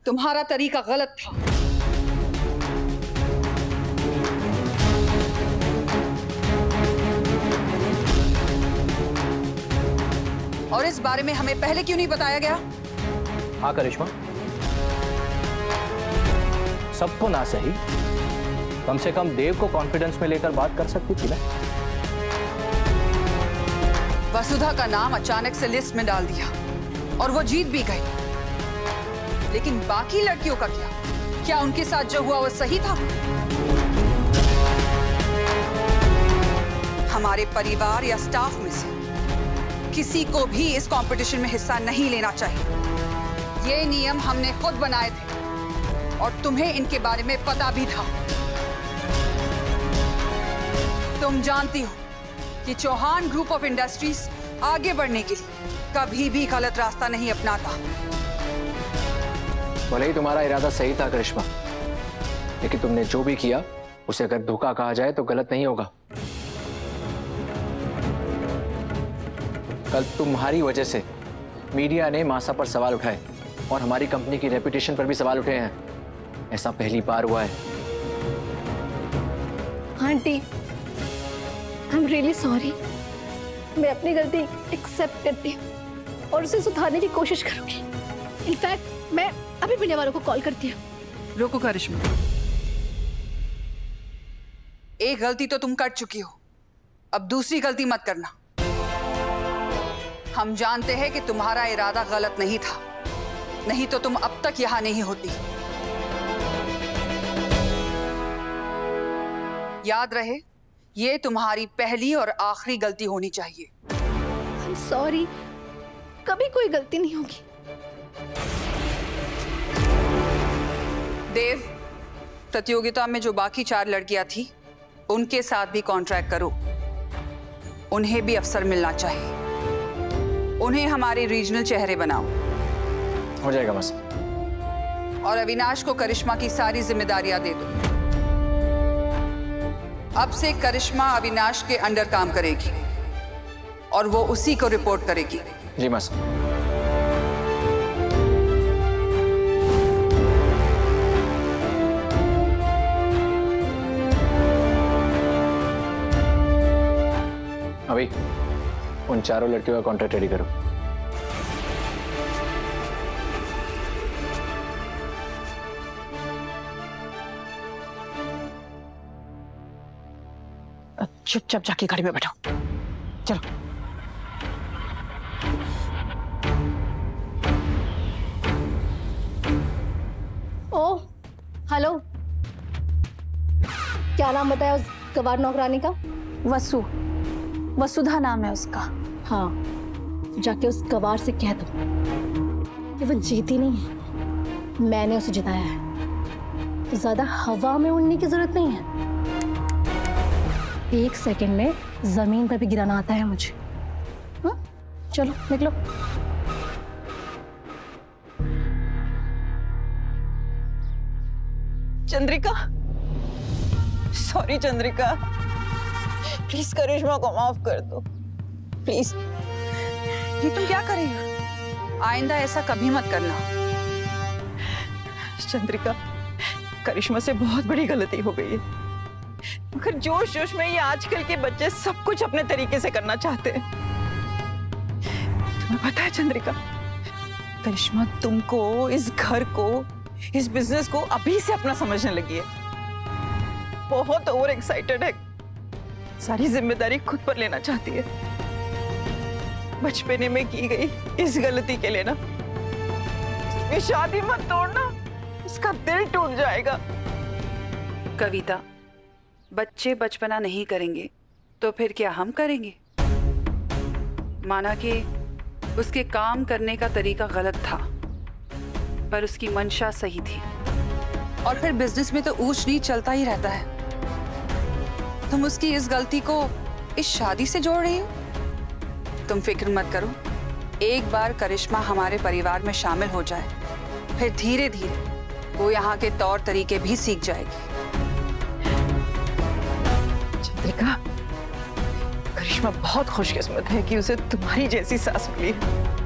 तुम्हारा तरीका गलत था। और इस बारे में हमें पहले क्यों नहीं बताया गया? हाँ करिश्मा, सबको ना सही, कम से कम देव को कॉन्फिडेंस में लेकर बात कर सकती थी ना। वसुधा का नाम अचानक से लिस्ट में डाल दिया और वो जीत भी गई, लेकिन बाकी लड़कियों का क्या? क्या उनके साथ जो हुआ वो सही था? हमारे परिवार या स्टाफ में से किसी को भी इस कंपटीशन में हिस्सा नहीं लेना चाहिए। ये नियम हमने खुद बनाए थे और तुम्हें इनके बारे में पता भी था। तुम जानती हो कि चौहान ग्रुप ऑफ इंडस्ट्रीज आगे बढ़ने के लिए कभी भी गलत रास्ता नहीं अपनाता। भले ही तुम्हारा इरादा सही था करिश्मा, लेकिन तुमने जो भी किया उसे अगर धोखा कहा जाए तो गलत नहीं होगा। कल तुम्हारी वजह से मीडिया ने मासा पर सवाल उठाए और हमारी कंपनी की रेपुटेशन पर भी सवाल उठे हैं। ऐसा पहली बार हुआ है। Aunty, I am really sorry. मैं अपनी गलती एक्सेप्ट करती हूँ और उसे सुधारने की कोशिश करूंगी। इनफैक्ट मैं अभी मीडिया वालों को कॉल करती हूँ। रुको करिश्मा, एक गलती तो तुम कर चुकी हो, अब दूसरी गलती मत करना। हम जानते हैं कि तुम्हारा इरादा गलत नहीं था, नहीं तो तुम अब तक यहां नहीं होती। याद रहे, ये तुम्हारी पहली और आखिरी गलती होनी चाहिए। आई एम सॉरी, कभी कोई गलती नहीं होगी। देव, प्रतियोगिता में जो बाकी 4 लड़कियां थी उनके साथ भी कॉन्ट्रैक्ट करो। उन्हें भी अवसर मिलना चाहिए। उन्हें हमारे रीजनल चेहरे बनाओ। हो जाएगा बस। और अविनाश को करिश्मा की सारी जिम्मेदारियां दे दो। अब से करिश्मा अविनाश के अंडर काम करेगी और वो उसी को रिपोर्ट करेगी। जी मास। अभी उन 4 लड़कियों का कॉन्ट्रैक्ट रेडी करो। चुपचाप जाके गाड़ी में बैठो, चलो। ओ, हेलो। क्या नाम बताया उस गवार नौकरानी का? वसुधा नाम है उसका। हाँ, तो जाके उस गवार से कह दो कि वो जीती नहीं है, मैंने उसे जिताया है। तो ज्यादा हवा में उड़ने की जरूरत नहीं है, 1 सेकंड में जमीन पर भी गिराना आता है मुझे। हाँ, चलो निकलो। चंद्रिका, सॉरी चंद्रिका, प्लीज करिश्मा को माफ कर दो, प्लीज। ये तुम क्या कर रही हो? आइंदा ऐसा कभी मत करना। चंद्रिका, करिश्मा से बहुत बड़ी गलती हो गई है, मगर जोश जोश में ये आजकल के बच्चे सब कुछ अपने तरीके से करना चाहते हैं। तुम्हें पता है चंद्रिका, करिश्मा तुमको, इस घर को, इस बिजनेस को अभी से अपना समझने लगी है। बहुत ओवर एक्साइटेड है, सारी जिम्मेदारी खुद पर लेना चाहती है। बचपने में की गई इस गलती के लिए ना, ये शादी मत तोड़ना, उसका दिल टूट जाएगा। कविता, बच्चे बचपना नहीं करेंगे तो फिर क्या हम करेंगे? माना कि उसके काम करने का तरीका गलत था, पर उसकी मंशा सही थी। और फिर बिजनेस में तो ऊंच नीच चलता ही रहता है। तुम उसकी इस गलती को इस शादी से जोड़ रही हो? तुम फिक्र मत करो, एक बार करिश्मा हमारे परिवार में शामिल हो जाए, फिर धीरे धीरे वो यहाँ के तौर तरीके भी सीख जाएगी। चंद्रिका, करिश्मा बहुत खुशकिस्मत है कि उसे तुम्हारी जैसी सास मिली है।